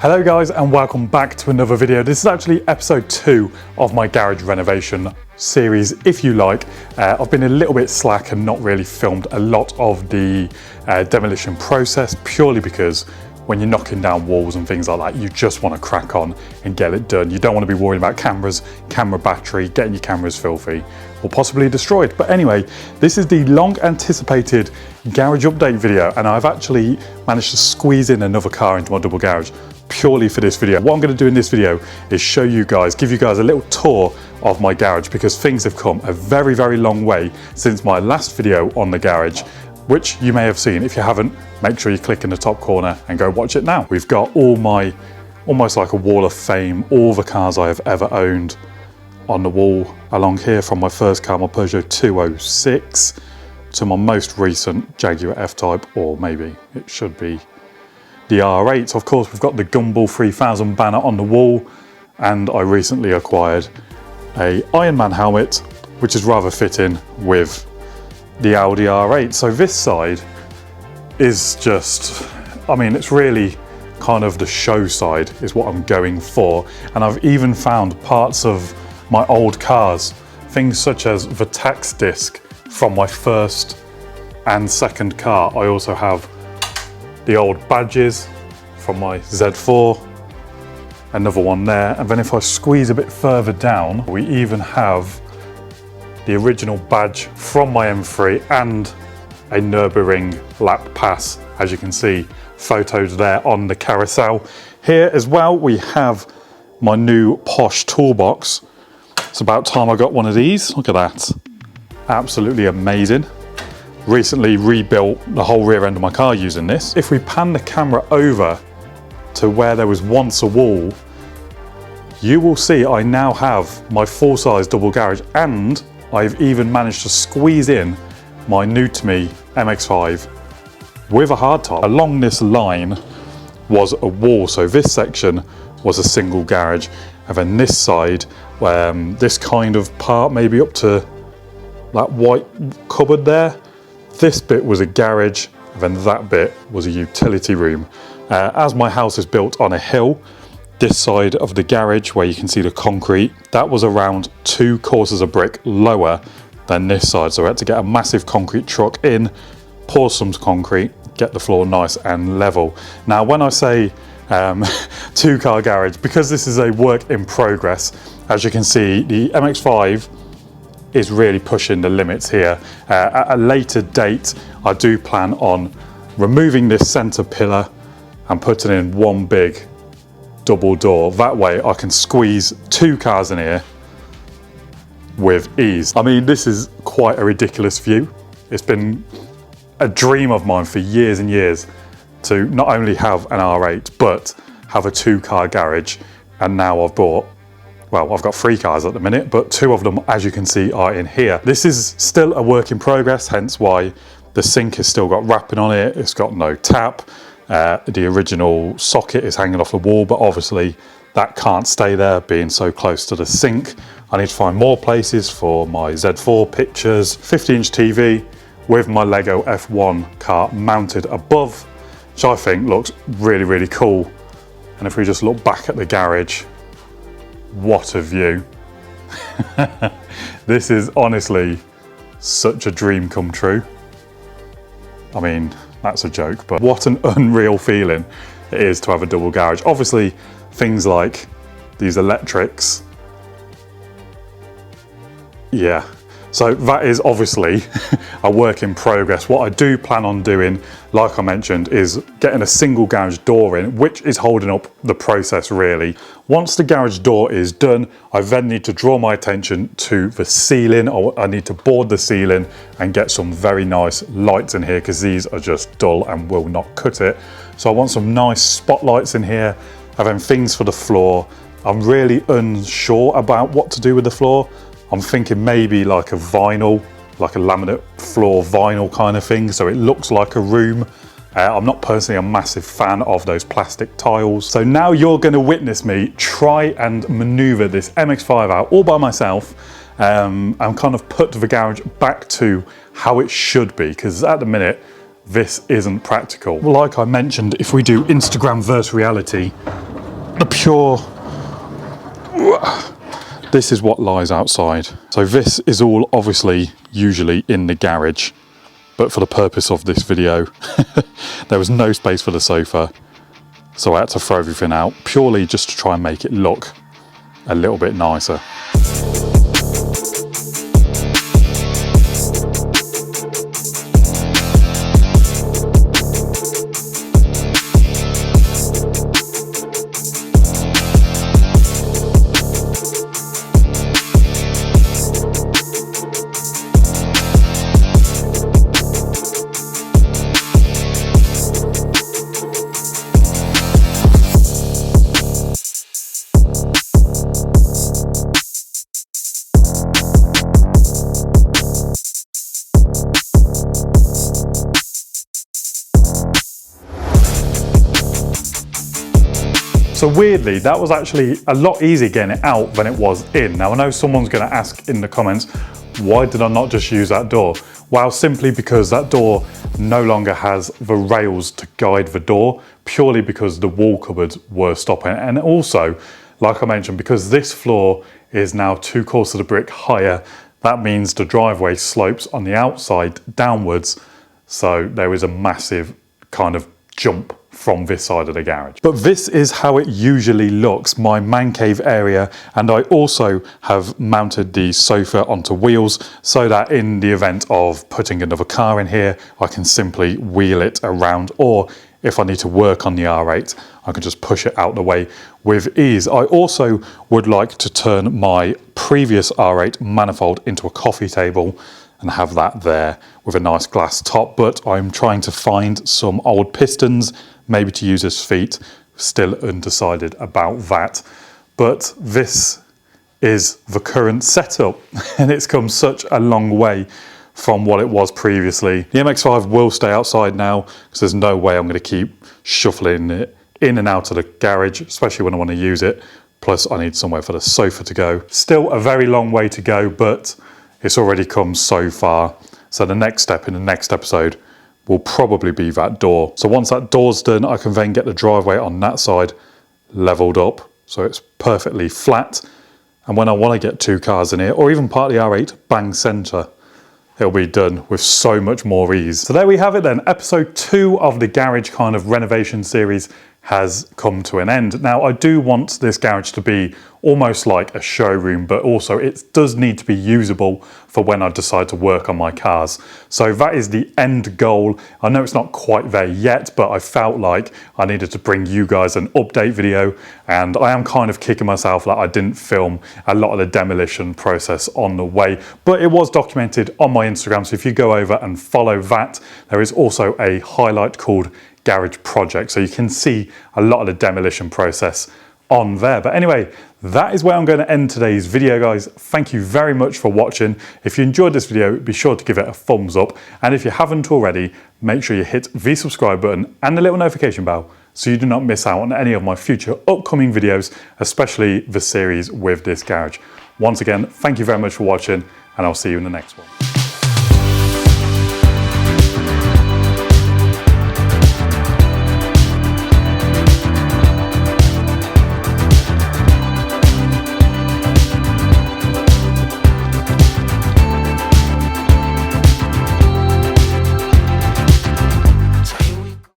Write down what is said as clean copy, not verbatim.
Hello guys and welcome back to another video. This is actually episode 2 of my garage renovation series, if you like. I've been a little bit slack and not really filmed a lot of the demolition process, purely because when you're knocking down walls and things like that, you just want to crack on and get it done. You don't want to be worried about cameras, camera battery, getting your cameras filthy or possibly destroyed. But anyway, this is the long anticipated garage update video, and I've actually managed to squeeze in another car into my double garage purely for this video. What I'm going to do in this video is show you guys, give you guys a little tour of my garage, because things have come a very, very long way since my last video on the garage, which you may have seen. If you haven't, make sure you click in the top corner and go watch it now. We've got all my, almost like a wall of fame, all the cars I have ever owned on the wall along here, from my first car, my Peugeot 206, to my most recent Jaguar F-Type, or maybe it should be the R8. Of course, we've got the Gumball 3000 banner on the wall, and I recently acquired a Iron Man helmet, which is rather fitting with the Audi R8. So this side is just, I mean, it's really kind of the show side is what I'm going for. And I've even found parts of my old cars, things such as the tax disc from my first and second car. I also have the old badges from my Z4, another one there. And then if I squeeze a bit further down, we even have the original badge from my M3 and a Nürburgring lap pass, as you can see, photos there on the carousel. Here as well, we have my new Posh toolbox. It's about time I got one of these. Look at that. Absolutely amazing. Recently rebuilt the whole rear end of my car using this. If we pan the camera over to where there was once a wall, you will see I now have my full-size double garage, and I've even managed to squeeze in my new to me MX-5 with a hardtop. Along this line was a wall, so this section was a single garage, and then this side, this kind of part, maybe up to that white cupboard there, this bit was a garage, and then that bit was a utility room. As my house is built on a hill, this side of the garage, where you can see the concrete, that was around 2 courses of brick lower than this side. So I had to get a massive concrete truck in, pour some concrete, get the floor nice and level. Now, when I say 2-car garage, because this is a work in progress, as you can see, the MX-5 is really pushing the limits here. At a later date, I do plan on removing this center pillar and putting in one big double door. That way I can squeeze 2 cars in here with ease. I mean, this is quite a ridiculous view. It's been a dream of mine for years and years to not only have an R8, but have a 2-car garage. And now I've bought, well, I've got 3 cars at the minute, but 2 of them, as you can see, are in here. This is still a work in progress, hence why the sink has still got wrapping on it. It's got no tap. The original socket is hanging off the wall, but obviously that can't stay there being so close to the sink. I need to find more places for my Z4 pictures, 50-inch TV with my Lego F1 car mounted above, which I think looks really, really cool. And if we just look back at the garage, what a view. This is honestly such a dream come true. I mean, that's a joke, but what an unreal feeling it is to have a double garage. Obviously, things like these electrics, yeah. So that is obviously a work in progress. What I do plan on doing, like I mentioned, is getting a single garage door in, which is holding up the process really. Once the garage door is done, I then need to draw my attention to the ceiling, or I need to board the ceiling and get some very nice lights in here, because these are just dull and will not cut it. So I want some nice spotlights in here, and then things for the floor. I'm really unsure about what to do with the floor. I'm thinking maybe like a vinyl, like a laminate floor vinyl kind of thing, so it looks like a room. I'm not personally a massive fan of those plastic tiles. So now you're going to witness me try and maneuver this MX-5 out all by myself, and kind of put the garage back to how it should be, because at the minute this isn't practical. Like I mentioned, if we do Instagram virtual reality, the pure, this is what lies outside. So this is all obviously usually in the garage, but for the purpose of this video, there was no space for the sofa. So I had to throw everything out purely just to try and make it look a little bit nicer. So weirdly, that was actually a lot easier getting it out than it was in. Now I know someone's going to ask in the comments, why did I not just use that door? Well, simply because that door no longer has the rails to guide the door, purely because the wall cupboards were stopping it. And also, like I mentioned, because this floor is now 2 quarters of the brick higher, that means the driveway slopes on the outside downwards. So there is a massive kind of jump from this side of the garage. But this is how it usually looks, my man cave area, and I also have mounted the sofa onto wheels so that in the event of putting another car in here, I can simply wheel it around, or if I need to work on the R8, I can just push it out the way with ease. I also would like to turn my previous R8 manifold into a coffee table and have that there with a nice glass top, but I'm trying to find some old pistons, maybe to use as feet. Still undecided about that. But this is the current setup, and it's come such a long way from what it was previously. The MX-5 will stay outside now because there's no way I'm going to keep shuffling it in and out of the garage, especially when I want to use it. Plus I need somewhere for the sofa to go. Still a very long way to go, but it's already come so far. So the next step in the next episode will probably be that door. So once that door's done, I can then get the driveway on that side leveled up so it's perfectly flat. And when I want to get 2 cars in here, or even part of the R8 bang centre, it'll be done with so much more ease. So there we have it then. Episode 2 of the garage kind of renovation series has come to an end. Now I do want this garage to be almost like a showroom, but also it does need to be usable for when I decide to work on my cars. So that is the end goal. I know it's not quite there yet, but I felt like I needed to bring you guys an update video, and I am kind of kicking myself that I didn't film a lot of the demolition process on the way, but it was documented on my Instagram. So if you go over and follow that, there is also a highlight called Garage Project, so you can see a lot of the demolition process on there. But anyway, that is where I'm going to end today's video, guys. Thank you very much for watching. If you enjoyed this video, be sure to give it a thumbs up, and if you haven't already, make sure you hit the subscribe button and the little notification bell so you do not miss out on any of my future upcoming videos, especially the series with this garage. Once again, thank you very much for watching, and I'll see you in the next one.